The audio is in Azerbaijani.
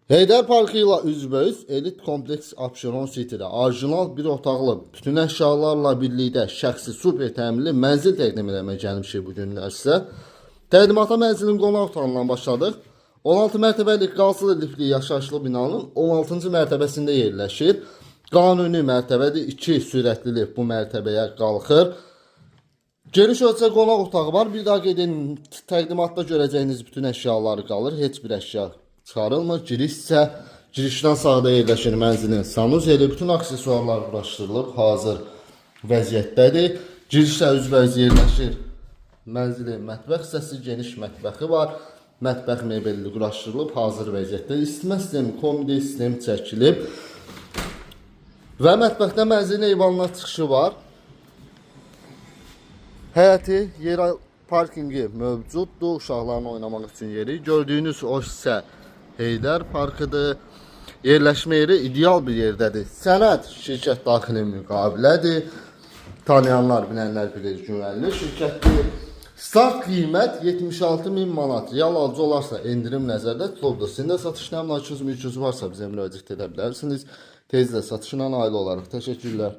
Heydər Parkı ilə üzbəüz elit kompleks Abşeron City'də orijinal bir otaqlı, bütün əşyalarla birlikdə şəxsi super təminli mənzil təqdim etməyə gəlmişik bu günlər sizə. Təqdimata mənzilin qonaq otağından başladıq. 16 mərtəbəli qalsılı lifli yaşayışlı binanın 16-cı mərtəbəsində yerləşir. Qanuni mərtəbədir, 2 sürətli lift bu mərtəbəyə qalxır. Geniş ölçə qonaq otağı var. Bir daha qeyd edin, təqdimatda görəcəyiniz bütün əşyaları qalır, heç bir əşya çıxarılmır. Giriş isə girişdən sağda yerləşir mənzilin sanuzeli. Bütün aksesuarlar quraşdırılıb, hazır vəziyyətdədir. Girişlə üzbəüz yerləşir mənzilin mətbəx hissəsi, geniş mətbəxi var. Mətbəx mebelli quraşdırılıb, hazır vəziyyətdə. İsitmə sistemi, kombi sistemi çəkilib. Və mətbəxdə mənzilin eyvanına çıxışı var. Həyəti, yer parkingi mövcuddur, uşaqların oynamaq üçün yeri. Gördüyünüz o hissə Heydər Parkıdır. Yerləşmə yeri ideal bir yerdədir. Sənəd şirkət daxili müqavilədir. Tanıyanlar, bilənlər bilir, güvənli şirkətdir. Start qiymət 76.000 manat. Real alıcı olarsa endirim nəzərdə tutulubdur. Sizin də satış nəmlakınız mülkünüz varsa bizə müraciət edə bilərsiniz. Tezlə satışla aile olaraq. Təşəkkürlər.